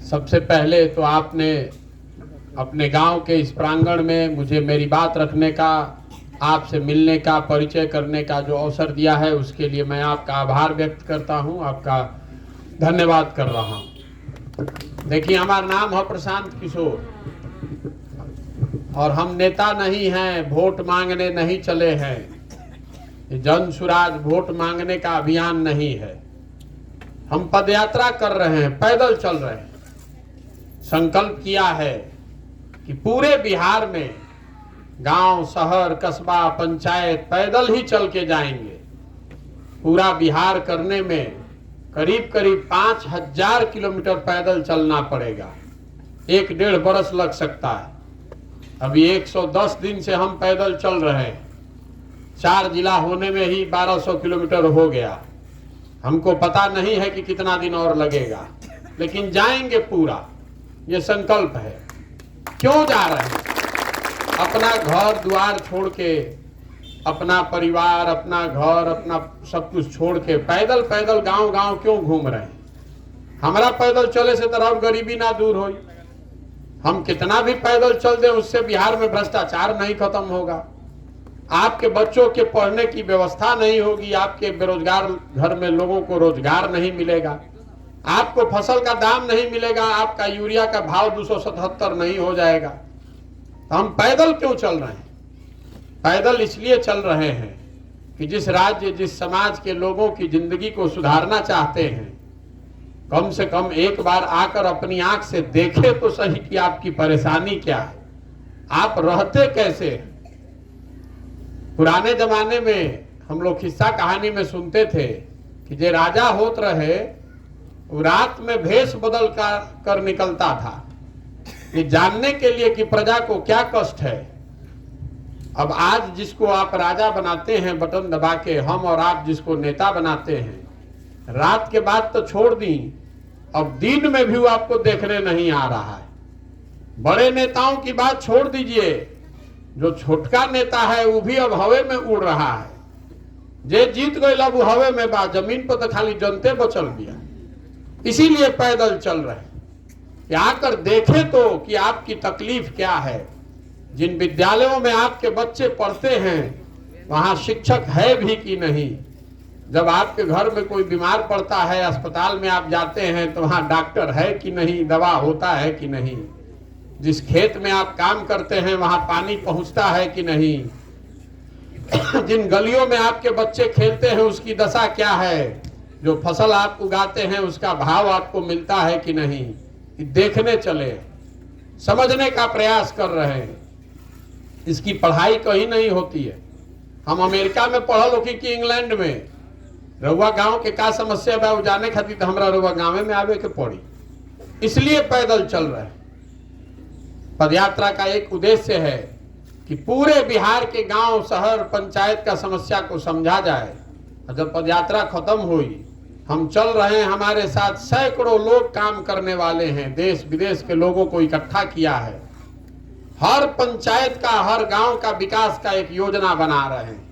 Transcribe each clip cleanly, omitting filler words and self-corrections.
सबसे पहले तो आपने अपने गांव के इस प्रांगण में मुझे मेरी बात रखने का, आपसे मिलने का, परिचय करने का जो अवसर दिया है उसके लिए मैं आपका आभार व्यक्त करता हूं, आपका धन्यवाद कर रहा हूं। देखिए, हमारा नाम है प्रशांत किशोर और हम नेता नहीं हैं, वोट मांगने नहीं चले हैं। जन सुराज वोट मांगने का अभियान नहीं है। हम पदयात्रा कर रहे हैं, पैदल चल रहे हैं। संकल्प किया है कि पूरे बिहार में गांव, शहर, कस्बा, पंचायत पैदल ही चल के जाएंगे। पूरा बिहार करने में करीब करीब 5000 किलोमीटर पैदल चलना पड़ेगा। 1-1.5 बरस लग सकता है। अभी 110 दिन से हम पैदल चल रहे हैं। 4 जिला होने में ही 1200 किलोमीटर हो गया। हमको पता नहीं है कि कितना दिन और लगेगा, लेकिन जाएंगे पूरा, ये संकल्प है। क्यों जा रहे हैं? अपना घर द्वार छोड़ के, अपना परिवार, अपना घर, अपना सब कुछ छोड़ के पैदल पैदल गांव गांव क्यों घूम रहे हैं? हमारा पैदल चले से तरफ गरीबी ना दूर होई। हम कितना भी पैदल चल दें, उससे बिहार में भ्रष्टाचार नहीं खत्म होगा। आपके बच्चों के पढ़ने की व्यवस्था नहीं होगी। आपके बेरोजगार घर में लोगों को रोजगार नहीं मिलेगा। आपको फसल का दाम नहीं मिलेगा। आपका यूरिया का भाव 277 नहीं हो जाएगा। तो हम पैदल क्यों चल रहे हैं? पैदल इसलिए चल रहे हैं कि जिस राज्य, जिस समाज के लोगों की जिंदगी को सुधारना चाहते हैं, कम से कम एक बार आकर अपनी आंख से देखे तो सही कि आपकी परेशानी क्या है, आप रहते कैसे हैं। पुराने जमाने में हम लोग किस्सा कहानी में सुनते थे कि जो राजा होत रहे वो रात में भेष बदल कर निकलता था, ये जानने के लिए कि प्रजा को क्या कष्ट है। अब आज जिसको आप राजा बनाते हैं बटन दबा के, हम और आप जिसको नेता बनाते हैं, रात के बाद तो छोड़ दी, अब दिन में भी वो आपको देखने नहीं आ रहा है। बड़े नेताओं की बात छोड़ दीजिए, जो छोटका नेता है वो भी अब हवे में उड़ रहा है। जे जीत गए अब हवे में बा, जमीन पर तो खाली जनते बचल गया। इसीलिए पैदल चल रहे हैं कि आकर देखे तो कि आपकी तकलीफ क्या है। जिन विद्यालयों में आपके बच्चे पढ़ते हैं वहां शिक्षक है भी कि नहीं। जब आपके घर में कोई बीमार पड़ता है, अस्पताल में आप जाते हैं तो वहां डॉक्टर है कि नहीं, दवा होता है कि नहीं। जिस खेत में आप काम करते हैं वहां पानी पहुंचता है कि नहीं। जिन गलियों में आपके बच्चे खेलते हैं उसकी दशा क्या है। जो फसल आप उगाते हैं उसका भाव आपको मिलता है कि नहीं। देखने चले, समझने का प्रयास कर रहे हैं। इसकी पढ़ाई कहीं नहीं होती है। हम अमेरिका में पढ़ल होकी कि इंग्लैंड में, रउआ गांव के का समस्या बा जाने खातिर तो हमरा रउआ गांव में आवे के पड़ी। इसलिए पैदल चल रहे हैं। पदयात्रा का एक उद्देश्य है कि पूरे बिहार के गांव, शहर, पंचायत का समस्या को समझा जाए। जब पदयात्रा खत्म हुई, हम चल रहे हैं, हमारे साथ सैकड़ों लोग काम करने वाले हैं। देश विदेश के लोगों को इकट्ठा किया है। हर पंचायत का, हर गांव का विकास का एक योजना बना रहे हैं।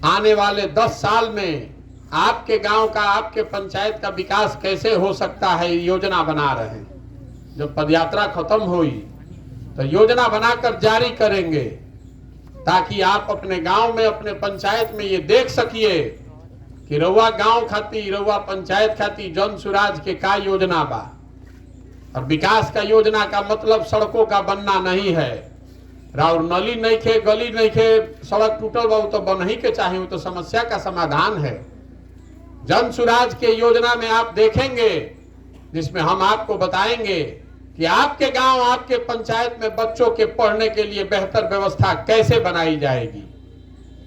आने वाले 10 साल में आपके गांव का, आपके पंचायत का विकास कैसे हो सकता है, योजना बना रहे हैं। जब पदयात्रा खत्म हुई तो योजना बनाकर जारी करेंगे ताकि आप अपने गांव में, अपने पंचायत में ये देख सकिए कि रउआ गांव खाती, रउआ पंचायत खाती जन सुराज के का योजना बा। और विकास का योजना का मतलब सड़कों का बनना नहीं है। राउर नली नहीं खे, गली नहीं खे, सड़क टूटल बा, तो बन ही के चाहिए, वो तो समस्या का समाधान है। जन सुराज के योजना में आप देखेंगे, जिसमें हम आपको बताएंगे कि आपके गांव, आपके पंचायत में बच्चों के पढ़ने के लिए बेहतर व्यवस्था कैसे बनाई जाएगी।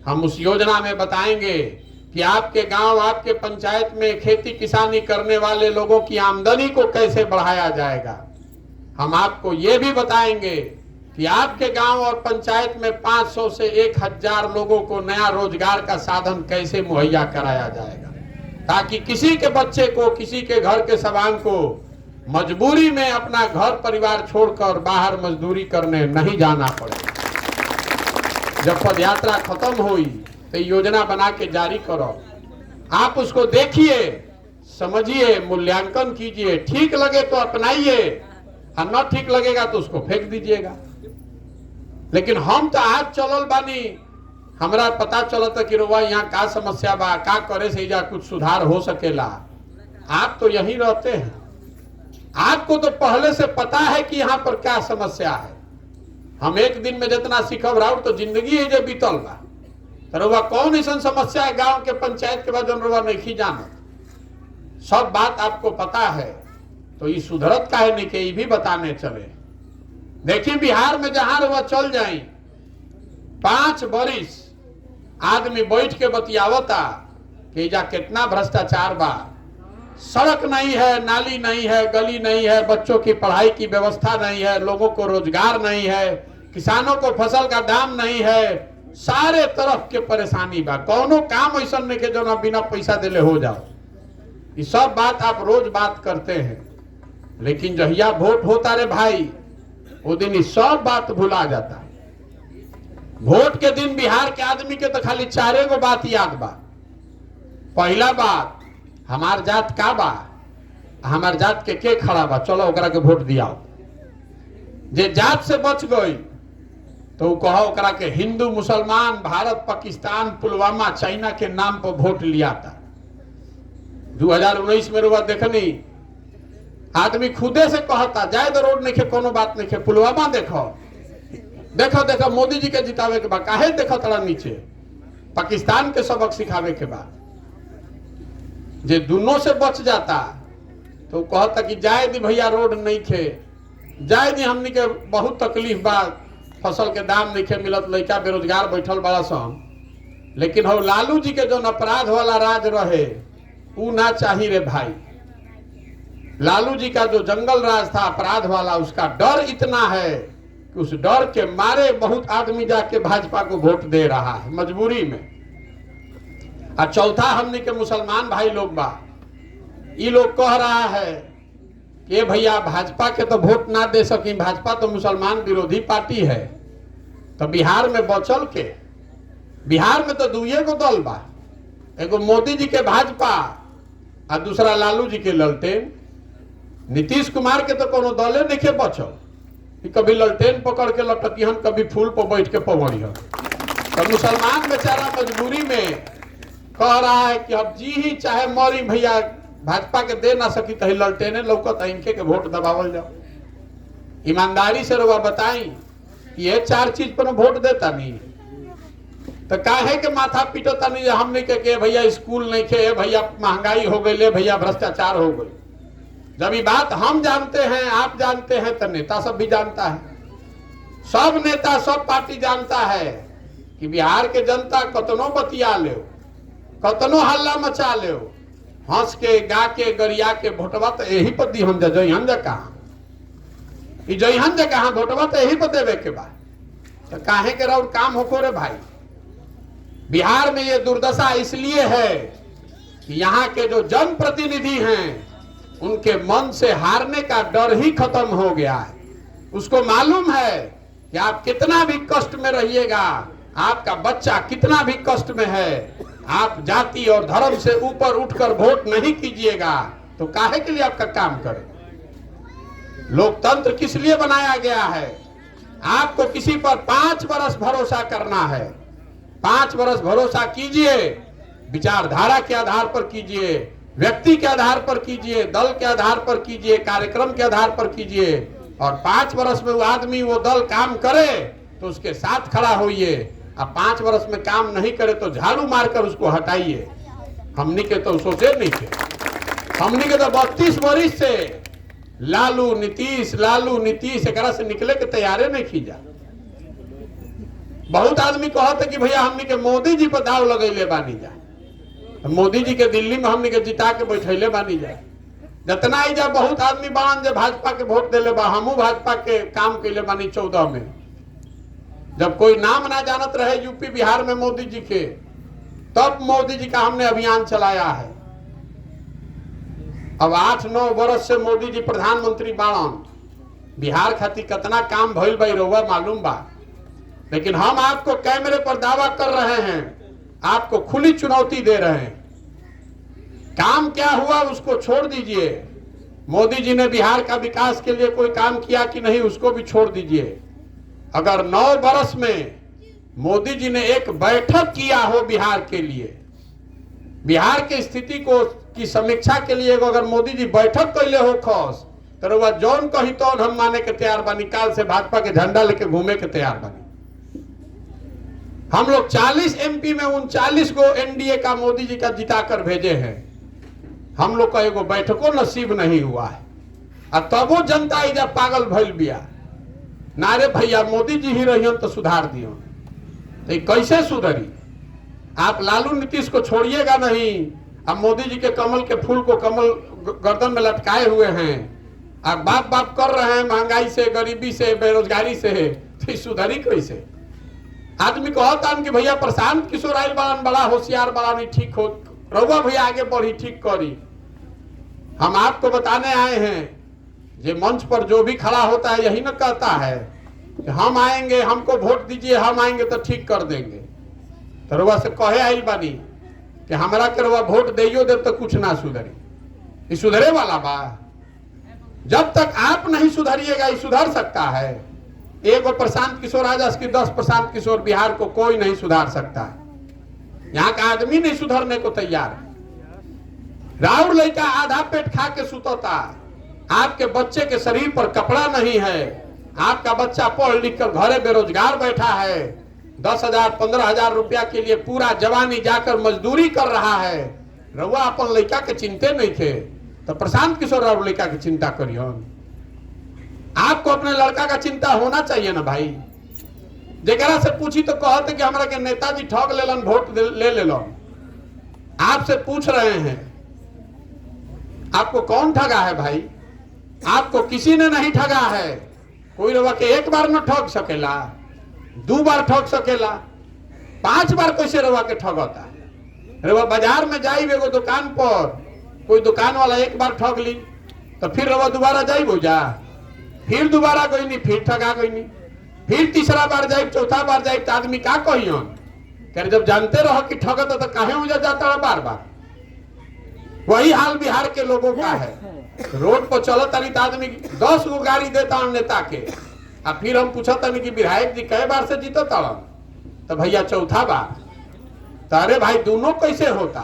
हम उस योजना में बताएंगे कि आपके गांव, आपके पंचायत में खेती किसानी करने वाले लोगों की आमदनी को कैसे बढ़ाया जाएगा। हम आपको ये भी बताएंगे कि आपके गांव और पंचायत में 500 से 1000 लोगों को नया रोजगार का साधन कैसे मुहैया कराया जाएगा, ताकि किसी के बच्चे को, किसी के घर के सवांग को मजबूरी में अपना घर परिवार छोड़कर बाहर मजदूरी करने नहीं जाना पड़े। जब पदयात्रा खत्म हुई तो योजना बना के जारी करो। आप उसको देखिए, समझिए, मूल्यांकन कीजिए, ठीक लगे तो अपनाइए और न ठीक लगेगा तो उसको फेंक दीजिएगा। लेकिन हम तो आज चलल बानी, हमरा पता चलता कि रुआ यहाँ का समस्या बा, का करे से या कुछ सुधार हो सकेला। आप तो यहीं रहते हैं, आपको तो पहले से पता है कि यहाँ पर क्या समस्या है। हम एक दिन में जितना सीखब रहा तो जिंदगी ही जो बीतल बा, तो रुआ कौन ऐसा समस्या है गांव के पंचायत के बाद रुआ नहीं जानत, सब बात आपको पता है। तो ये सुधरत का है नहीं कि ये भी बताने चले। देखिए बिहार में जहां रुआ चल जाए 5 बरिस आदमी बैठ के बतियावता कि जा कितना भ्रष्टाचार बा, सड़क नहीं है, नाली नहीं है, गली नहीं है, बच्चों की पढ़ाई की व्यवस्था नहीं है, लोगों को रोजगार नहीं है, किसानों को फसल का दाम नहीं है, सारे तरफ के परेशानी बा। कौनो काम ऐसा नहीं के जो ना बिना पैसा दिले हो जाओ। ये सब बात आप रोज बात करते हैं, लेकिन जहिया वोट होता रे भाई, वो दिन ये सब बात भुला जाता। वोट के दिन बिहार के आदमी के तो खाली 4 गो बात याद बा। पहला बात, हमार जात का बा, हमार जात के खड़ा बा, चलो ओकरा के वोट दियाओ। जे जात से बच गई तो कहो ओकरा के हिंदू मुसलमान, भारत पाकिस्तान, पुलवामा, चाइना के नाम पर वोट लिया था। 2019 में रुआ देखनी, आदमी खुदे से कहता जाए तो रोड नहीं, कोनो बात नहीं, पुलवामा देखो देखो देखो मोदी जी के जितावे के बाद काहे देखो तड़ा नीचे, पाकिस्तान के सबक सिखावे के बाद जे दोनों से बच जाता तो कहता कि जाए दी भैया रोड नहीं खे, जाए दी हमनी के बहुत तकलीफ बा, फसल के दाम नहीं खे मिलत, लड़का बेरोजगार बैठल बड़ा सन। लेकिन हो लालू जी के जो अपराध वाला राज रहे वो ना चाहिए रे भाई। लालू जी का जो जंगल राज था अपराध वाला, उसका डर इतना है कि उस डर के मारे बहुत आदमी जाके भाजपा को वोट दे रहा है मजबूरी में। और चौथा हमने के मुसलमान भाई लोग बा, ये लोग कह रहा है कि भैया भाजपा के तो वोट ना दे सकी, भाजपा तो मुसलमान विरोधी पार्टी है। तो बिहार में बचल के, बिहार में तो 2 गो दल बा, एगो मोदी जी के भाजपा और दूसरा लालू जी के ललटेन। नीतीश कुमार के तो कोनो दले नहीं के बचल, कभी ललटेन पकड़ के लटकिहन, कभी फूल पर बैठ के पवड़िहन। तो मुसलमान बेचारा मजबूरी में कह रहा है कि अब जी ही चाहे मरी भैया, भाजपा के दे ना सकी तो ललटेने लौकत, इनके के वोट दबावल जाओ। ईमानदारी से रुआ बताई कि ये 4 चीज पर वोट देता नहीं तो काहे के माथा पीटता नहीं, हमने के भैया स्कूल नहीं खे, भैया महंगाई हो गई, भैया भ्रष्टाचार हो गई। जब ये बात हम जानते हैं, आप जानते हैं, तो नेता सब भी जानता है, सब नेता सब पार्टी जानता है कि बिहार के जनता कतनो बतिया ले, कतनो हल्ला मचा ले, हंस के गा के गरिया के भोटवा तो यही पर दी हम जइहन जा कहा, जइहन जा कहा भोटवा तो यही पर देवे के बाद, तो काहे के रहा काम होको रे भाई। बिहार में ये दुर्दशा इसलिए है कि यहाँ के जो जनप्रतिनिधि हैं उनके मन से हारने का डर ही खत्म हो गया है। उसको मालूम है कि आप कितना भी कष्ट में रहिएगा, आपका बच्चा कितना भी कष्ट में है, आप जाति और धर्म से ऊपर उठकर वोट नहीं कीजिएगा तो काहे के लिए आपका काम करे। लोकतंत्र किस लिए बनाया गया है? आपको किसी पर 5 बरस भरोसा करना है, 5 बरस भरोसा कीजिए, विचारधारा के आधार पर कीजिए, व्यक्ति के आधार पर कीजिए, दल के आधार पर कीजिए, कार्यक्रम के आधार पर कीजिए, और 5 बरस में वो आदमी वो दल काम करे तो उसके साथ खड़ा होइए, अब 5 बरस में काम नहीं करे तो झाड़ू मारकर उसको हटाइए। हमनी के तो सोचे नहीं थे, हमनी के तो 32 बरिस से लालू नीतीश एक से निकले के तैयारे नहीं खींचा। बहुत आदमी कहते कि भैया हमनी के मोदी जी पर दाव लगैले बानी जा, मोदी जी के दिल्ली में हमनी के जिता के बैठैले बानी जा। जितना ही जा बहुत आदमी बान जो भाजपा के वोट देले बा, हमू भाजपा के काम कैले बानी 14 में, जब कोई नाम ना जानत रहे यूपी बिहार में मोदी जी के, तब मोदी जी का हमने अभियान चलाया है। अब 8-9 बरस से मोदी जी प्रधानमंत्री बाड़न, बिहार खातिर कितना काम भइल बा रउआ मालूम बा। लेकिन हम आपको कैमरे पर दावा कर रहे हैं, आपको खुली चुनौती दे रहे हैं काम क्या हुआ उसको छोड़ दीजिए। मोदी जी ने बिहार का विकास के लिए कोई काम किया कि नहीं उसको भी छोड़ दीजिए। अगर 9 बरस में मोदी जी ने एक बैठक किया हो बिहार के लिए, बिहार की स्थिति को की समीक्षा के लिए अगर मोदी जी बैठक कैले हो खस, तो वह जौन कही तो हम माने के तैयार बानी। काल से भाजपा के झंडा लेके घूमे के तैयार बानी। हम लोग 40 एमपी में 39 को एनडीए का मोदी जी का जिताकर भेजे हैं। हम लोग का एगो बैठको नसीब नहीं हुआ है। और तबो जनता इधर पागल भइल बिया। नारे भैया मोदी जी ही रहियन तो सुधार दियो। तो कैसे सुधरी? आप लालू नीतीश को छोड़िएगा नहीं। अब मोदी जी के कमल के फूल को कमल गर्दन में लटकाए हुए हैं। आप बाप बाप कर रहे हैं महंगाई से, गरीबी से, बेरोजगारी से। तो सुधरी कैसे? आदमी कहता कि भैया प्रशांत किशोर आयल बालन बड़ा होशियार बड़ा नहीं ठीक हो, रहुआ भैया आगे बढ़ी ठीक करी। हम आपको बताने आए हैं, ये मंच पर जो भी खड़ा होता है यही न कहता है कि हम आएंगे, हमको वोट दीजिए, हम आएंगे तो ठीक कर देंगे। तो रहुआ से कहे आइल बानी कि हमारा के रहुआ वोट दियो दे तो कुछ ना सुधरी। ये सुधरे वाला बा? जब तक आप नहीं सुधरिएगा ये सुधर सकता है? एक और प्रशांत किशोर आज की 10 प्रशांत किशोर बिहार को कोई नहीं सुधार सकता। यहाँ का आदमी नहीं सुधरने को तैयार। राउर लड़का आधा पेट खा के सुतता। आपके बच्चे के शरीर पर कपड़ा नहीं है। आपका बच्चा पढ़ लिख कर घरे बेरोजगार बैठा है। 10,000 15,000 रुपया के लिए पूरा जवानी जाकर मजदूरी कर रहा है। रउआ अपन लड़का के चिंते नहीं थे तो प्रशांत किशोर राउर लड़का की चिंता करियो। आपको अपने लड़का का चिंता होना चाहिए ना भाई। जेकरा से पूछी तो कहते कि हमरा के नेताजी ठग लेलन, वोट ले लेलन। आपसे पूछ रहे हैं आपको कौन ठगा है भाई? आपको किसी ने नहीं ठगा है। कोई रवा के एक बार न ठग सकेला, 2 बार ठग सकेला, 5 बार कैसे रवा के ठगता? रवा बाजार में जाई एगो दुकान पर, कोई दुकान वाला एक बार ठग ली तो फिर रवा दोबारा जाई हो जा, फिर दोबारा गई नहीं, फिर ठगा गई नहीं, फिर तीसरा बार जाए, चौथा बार जाए तो आदमी का कहियन? जब जानते रहो कि ठगत तो काहे हो जाता है बार बार। वही हाल बिहार के लोगों का है। रोड पर चलो तनी तो आदमी 10 गो गाड़ी देता नेता के, और फिर हम पूछा तनी कि विधायक जी कई बार से जीतो तड़न? तो भैया चौथा बार। तो अरे भाई दोनों कैसे होता?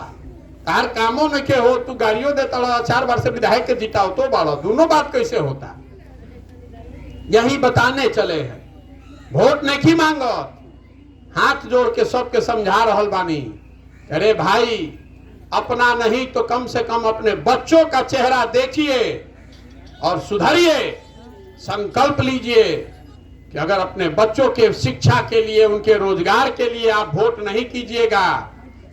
तार कामों नहीं के हो, तू गाड़ियों देता 4 बार से विधायक के जीता हो तो बाड़ो, दोनों बात कैसे होता? यही बताने चले हैं। वोट नहीं मांगो, हाथ जोड़ के सबके समझा रहल बानी। अरे भाई अपना नहीं तो कम से कम अपने बच्चों का चेहरा देखिए और सुधरिए। संकल्प लीजिए कि अगर अपने बच्चों के शिक्षा के लिए, उनके रोजगार के लिए आप वोट नहीं कीजिएगा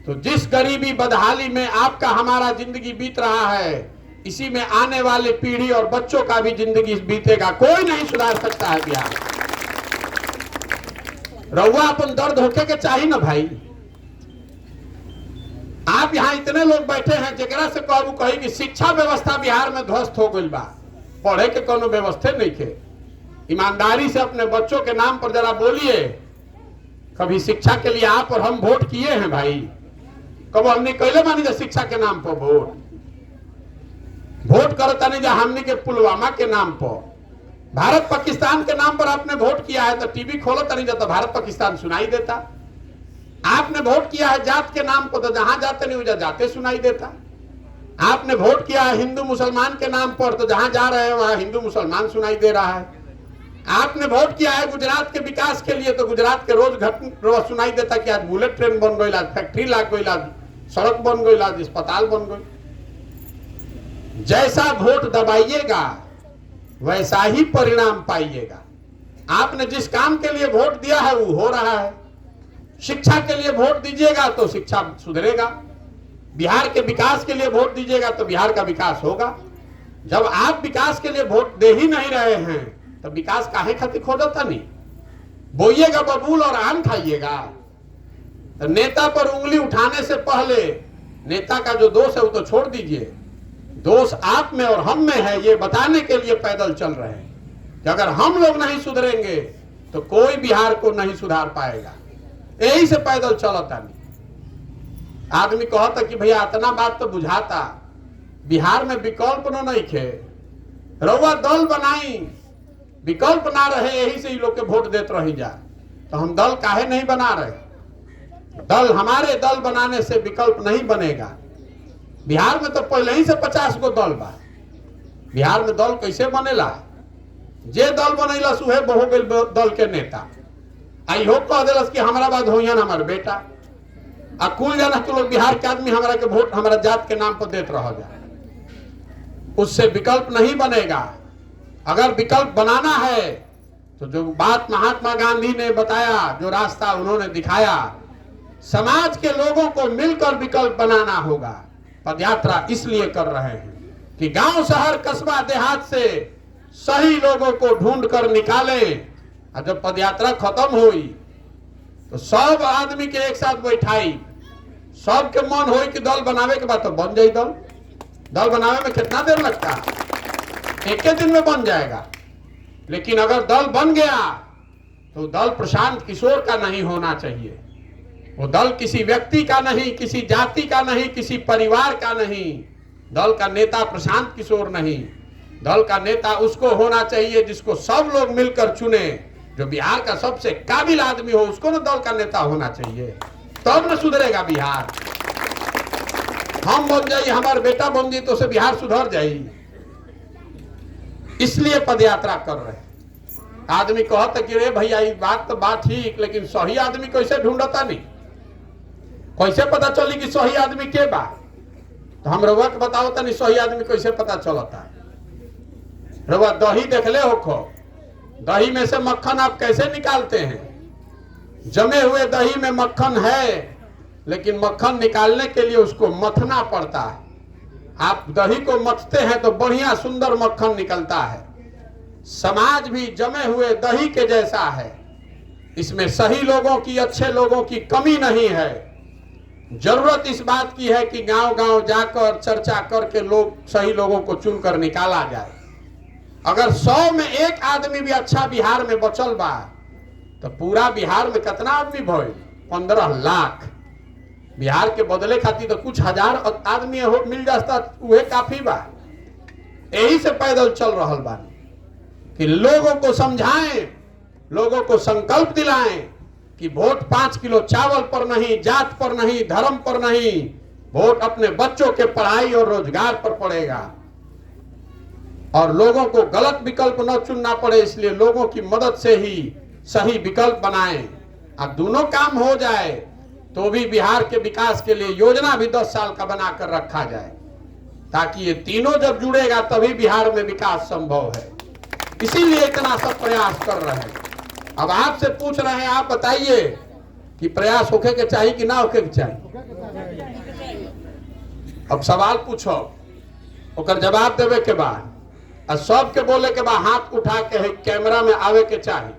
तो जिस गरीबी बदहाली में आपका हमारा जिंदगी बीत रहा है, इसी में आने वाली पीढ़ी और बच्चों का भी जिंदगी बीतेगा। कोई नहीं सुधार सकता है बिहार। रहुआ अपन दर्द होके के चाहिए ना भाई। आप यहाँ इतने लोग बैठे हैं जेकरा से कहू कही कि शिक्षा व्यवस्था बिहार में ध्वस्त हो गई बा, पढ़े के कोनो व्यवस्था नहीं थे। ईमानदारी से अपने बच्चों के नाम पर जरा बोलिए। कभी शिक्षा के लिए आप और हम वोट किए हैं भाई? कब हमने कैले मानी जा शिक्षा के नाम पर वोट करता नहीं जा हमने के पुलवामा के नाम पर, भारत पाकिस्तान के नाम पर आपने वोट किया है तो टीवी खोलो तो नहीं जाता भारत पाकिस्तान सुनाई देता। आपने वोट किया है जात के नाम पर तो जहां जाते नहीं उधर जाते सुनाई देता। आपने वोट किया है हिंदू मुसलमान के नाम पर तो जहां जा रहे हैं वहां हिंदू मुसलमान सुनाई दे रहा है। आपने वोट किया है गुजरात के विकास के लिए तो गुजरात के रोज सुनाई देता कि आज बुलेट ट्रेन बन गई, आज फैक्ट्री लग गई, आज सड़क बन गई, आज अस्पताल बन गई। जैसा वोट दबाइएगा वैसा ही परिणाम पाइएगा। आपने जिस काम के लिए वोट दिया है वो हो रहा है। शिक्षा के लिए वोट दीजिएगा तो शिक्षा सुधरेगा, बिहार के विकास के लिए वोट दीजिएगा तो बिहार का विकास होगा। जब आप विकास के लिए वोट दे ही नहीं रहे हैं तो विकास काहे खातिर खोजता नहीं? बोइएगा बबूल और आम खाइएगा। तो नेता पर उंगली उठाने से पहले नेता का जो दोष है वो तो छोड़ दीजिए। दोष आप में और हम में है, ये बताने के लिए पैदल चल रहे हैं कि अगर हम लोग नहीं सुधरेंगे तो कोई बिहार को नहीं सुधार पाएगा। यही से पैदल चलता नहीं। आदमी कहता कि भैया इतना बात तो बुझाता, बिहार में विकल्प न नहीं खे, रउआ दल बनाई, विकल्प ना रहे, यही से ही लोग के वोट देते रही जा। तो हम दल काहे नहीं बना रहे? दल, हमारे दल बनाने से विकल्प नहीं बनेगा। बिहार में तो पहले ही से 50 गो दल बा। बिहार में दल कैसे बनेला? जे दल बनैला सुहे हो गई दल के नेता। आई हो कह दिलस कि हमारा बाद होइहन हमार बेटा, आ कुल जाना के लोग बिहार के आदमी हमारा के वोट हमारा जात के नाम पर देते रह जा। उससे विकल्प नहीं बनेगा। अगर विकल्प बनाना है तो जो बात महात्मा गांधी ने बताया, जो रास्ता उन्होंने दिखाया, समाज के लोगों को मिलकर विकल्प बनाना होगा। पदयात्रा इसलिए कर रहे हैं कि गांव शहर कस्बा देहात से सही लोगों को ढूंढ कर निकालें। और जब पदयात्रा खत्म हुई तो सब आदमी के एक साथ बैठाई, सबके मन हो कि दल बनावे के बाद तो बन जाए दल। दल बनावे में कितना देर लगता? एक ही दिन में बन जाएगा। लेकिन अगर दल बन गया तो दल प्रशांत किशोर का नहीं होना चाहिए। वो दल किसी व्यक्ति का नहीं, किसी जाति का नहीं, किसी परिवार का नहीं। दल का नेता प्रशांत किशोर नहीं। दल का नेता उसको होना चाहिए जिसको सब लोग मिलकर चुने, जो बिहार का सबसे काबिल आदमी हो, उसको ना दल का नेता होना चाहिए। तब न सुधरेगा बिहार। हम बन जाइए, हमारा बेटा बन जाए तो उसे बिहार सुधर जाएगी। इसलिए पदयात्रा कर रहे हैं। आदमी कहता कि रे भैया ये बात तो बात ठीक, लेकिन सही आदमी कैसे ढूंढता नहीं? कैसे पता चली कि सही आदमी के बा? तो हम रउआ के बताओ तनी सही आदमी कैसे पता चलता? रउआ दही देखले हो खो, दही में से मक्खन आप कैसे निकालते हैं? जमे हुए दही में मक्खन है, लेकिन मक्खन निकालने के लिए उसको मथना पड़ता है। आप दही को मथते हैं तो बढ़िया सुंदर मक्खन निकलता है। समाज भी जमे हुए दही के जैसा है। इसमें सही लोगों की, अच्छे लोगों की कमी नहीं है। जरूरत इस बात की है कि गांव गांव जाकर चर्चा करके लोग सही लोगों को चुनकर निकाला जाए। अगर 100 में एक आदमी भी अच्छा बिहार में बचल बा तो पूरा बिहार में कितना आदमी भइल? 15 लाख। बिहार के बदले खातिर तो कुछ हजार आदमी हो मिल जाता, वह काफी बा। यही से पैदल चल रहा बा कि लोगों को समझाएं, लोगों को संकल्प दिलाएं कि वोट 5 किलो चावल पर नहीं, जात पर नहीं, धर्म पर नहीं, वोट अपने बच्चों के पढ़ाई और रोजगार पर पड़ेगा। और लोगों को गलत विकल्प न चुनना पड़े, इसलिए लोगों की मदद से ही सही विकल्प बनाएं। अब दोनों काम हो जाए तो भी बिहार के विकास के लिए योजना भी 10 साल का बनाकर रखा जाए, ताकि ये तीनों जब जुड़ेगा तभी बिहार में विकास संभव है। इसीलिए इतना सब प्रयास कर रहे हैं। अब आपसे पूछ रहे हैं, आप बताइए कि प्रयास होके के चाहिए कि ना होके के चाहिए? अब सवाल पूछो, ओकर जवाब देवे के बाद और सबके बोले के बाद हाथ उठा के कैमरा में आवे के चाहिए।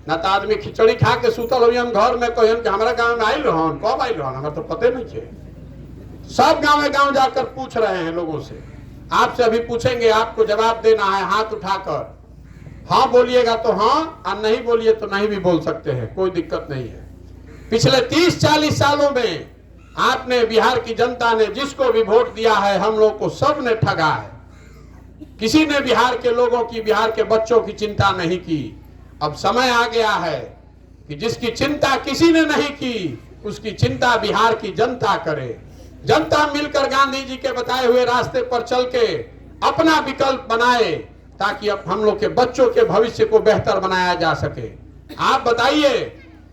ना तो आदमी खिचड़ी खा के सुतल हुई हम घर में कहन कि हमारा गांव में आयल रहन, कब आयल रहन, हमारा तो पते नहीं है। सब गांव में गांव जाकर पूछ रहे हैं लोगों से। आपसे अभी पूछेंगे, आपको जवाब देना है हाथ उठाकर। हाँ बोलिएगा तो हाँ, और नहीं बोलिए तो नहीं भी बोल सकते हैं, कोई दिक्कत नहीं है। पिछले 30-40 सालों में आपने, बिहार की जनता ने जिसको भी वोट दिया है, हम लोग को सब ने ठगा है। किसी ने बिहार के लोगों की, बिहार के बच्चों की चिंता नहीं की। अब समय आ गया है कि जिसकी चिंता किसी ने नहीं की, उसकी चिंता बिहार की जनता करे। जनता मिलकर गांधी जी के बताए हुए रास्ते पर चल के अपना विकल्प बनाए, ताकि अब हम लोग के बच्चों के भविष्य को बेहतर बनाया जा सके। आप बताइए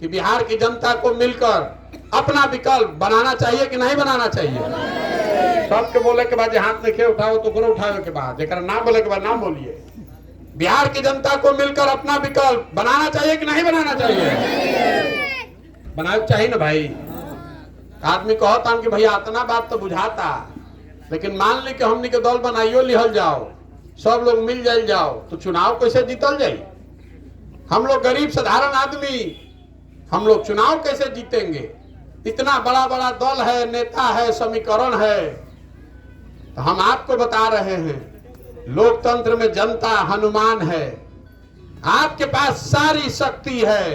कि बिहार की जनता को मिलकर अपना विकल्प बनाना चाहिए कि नहीं बनाना चाहिए? सबके बोले के बाद हाथ में उठाओ तो करो, उठावे के बाद एक ना बोले के बाद ना बोलिए। बिहार की जनता को मिलकर अपना विकल्प बनाना चाहिए कि नहीं बनाना चाहिए? बनाना चाहिए ना भाई। आदमी कहता कि भैया इतना बात तो बुझाता, लेकिन मान ली कि हमने के दल बनाइयो लिहल जाओ, सब लोग मिल जाए जाओ, तो चुनाव कैसे जीतल जाए? हम लोग गरीब साधारण आदमी, हम लोग चुनाव कैसे जीतेंगे? इतना बड़ा बड़ा दल है, नेता है, समीकरण है। तो हम आपको बता रहे हैं, लोकतंत्र में जनता हनुमान है। आपके पास सारी शक्ति है।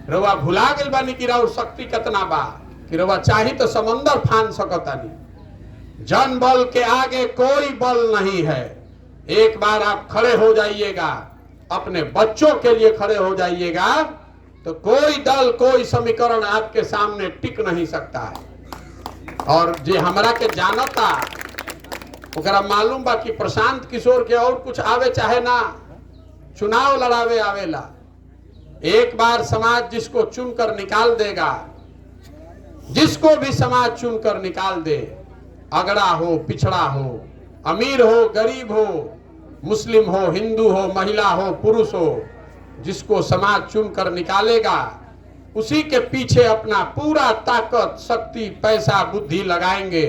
रउआ भुला गइल बानी कि राउर शक्ति कितना बा, कि रवा चाही तो समंदर फान सकता नहीं। जन बल के आगे कोई बल नहीं है। एक बार आप खड़े हो जाइएगा, अपने बच्चों के लिए खड़े हो जाइएगा, तो कोई दल कोई समीकरण आपके सामने टिक नहीं सकता है। और जे हमरा के जानता ओकरा मालूम बा कि प्रशांत किशोर के और कुछ आवे चाहे ना, चुनाव लड़ावे आवेला। एक बार समाज जिसको चुनकर निकाल देगा, जिसको भी समाज चुनकर निकाल दे, अगड़ा हो पिछड़ा हो, अमीर हो गरीब हो, मुस्लिम हो हिंदू हो, महिला हो पुरुष हो, जिसको समाज चुनकर निकालेगा उसी के पीछे अपना पूरा ताकत शक्ति पैसा बुद्धि लगाएंगे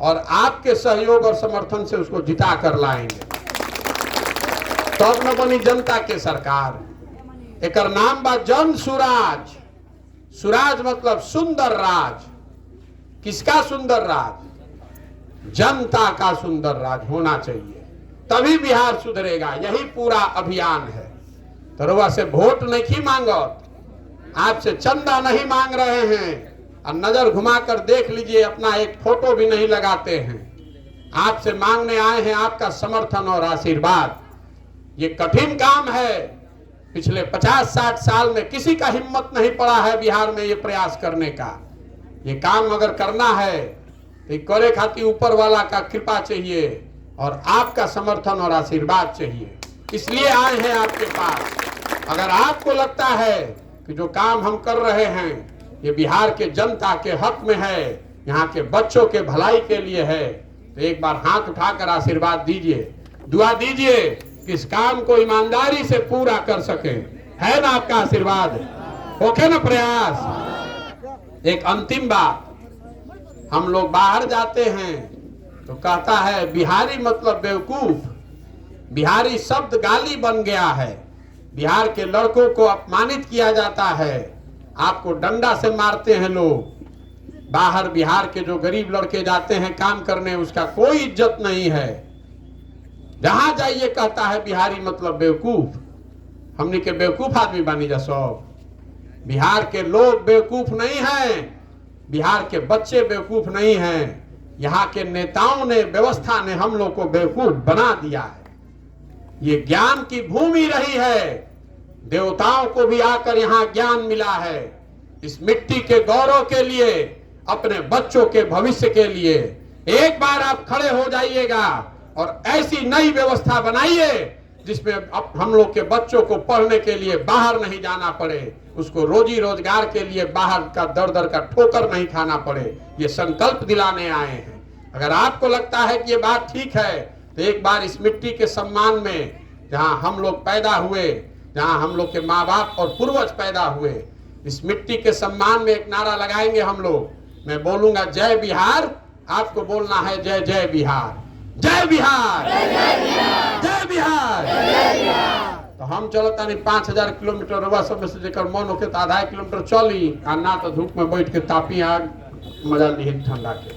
और आपके सहयोग और समर्थन से उसको जिता कर लाएंगे। तब न बनी जनता के सरकार। एकर नाम बा जन सुराज। सुराज मतलब सुंदर राज। किसका सुंदर राज? जनता का सुंदर राज होना चाहिए, तभी बिहार सुधरेगा। यही पूरा अभियान है। तो रउआ से वोट नहीं मांगत, आपसे चंदा नहीं मांग रहे हैं, और नजर घुमाकर देख लीजिए अपना एक फोटो भी नहीं लगाते हैं। आपसे मांगने आए हैं आपका समर्थन और आशीर्वाद। ये कठिन काम है। पिछले 50-60 साल में किसी का हिम्मत नहीं पड़ा है बिहार में ये प्रयास करने का। ये काम अगर करना है तो करे खातिर ऊपर वाला का कृपा चाहिए और आपका समर्थन और आशीर्वाद चाहिए। इसलिए आए हैं आपके पास। अगर आपको लगता है कि जो काम हम कर रहे हैं ये बिहार के जनता के हक में है, यहाँ के बच्चों के भलाई के लिए है, तो एक बार हाथ उठाकर आशीर्वाद दीजिए, दुआ दीजिए कि इस काम को ईमानदारी से पूरा कर सके। है ना आपका आशीर्वाद? ओके ना प्रयास? एक अंतिम बात, हम लोग बाहर जाते हैं तो कहता है बिहारी मतलब बेवकूफ। बिहारी शब्द गाली बन गया है। बिहार के लड़कों को अपमानित किया जाता है, आपको डंडा से मारते हैं लोग। बाहर बिहार के जो गरीब लड़के जाते हैं काम करने, उसका कोई इज्जत नहीं है। जहां जाइए कहता है बिहारी मतलब बेवकूफ। हमने के बेवकूफ आदमी बानी जा सब। बिहार के लोग बेवकूफ नहीं हैं, बिहार के बच्चे बेवकूफ नहीं हैं। यहाँ के नेताओं ने, व्यवस्था ने हम लोग को बेवकूफ बना दिया है। ये ज्ञान की भूमि रही है। देवताओं को भी आकर यहाँ ज्ञान मिला है। इस मिट्टी के गौरव के लिए, अपने बच्चों के भविष्य के लिए एक बार आप खड़े हो जाइएगा और ऐसी नई व्यवस्था बनाइए जिसमें अब हम लोग के बच्चों को पढ़ने के लिए बाहर नहीं जाना पड़े, उसको रोजी रोजगार के लिए बाहर का दर दर का ठोकर नहीं खाना पड़े। ये संकल्प दिलाने आए हैं। अगर आपको लगता है कि ये बात ठीक है तो एक बार इस मिट्टी के सम्मान में, जहां हम लोग पैदा हुए, जहां हम लोग के माँ बाप और पूर्वज पैदा हुए, इस मिट्टी के सम्मान में एक नारा लगाएंगे हम लोग। मैं बोलूंगा जय बिहार, आपको बोलना है जय जय बिहार। जय बिहार, जय बिहार। तो हम चलता नहीं 5000 किलोमीटर रवा सब में से जेकर मन होके तो आधा किलोमीटर चली, आ ना तो धूप में बैठ के तापी आग मजा ली ठंडा के।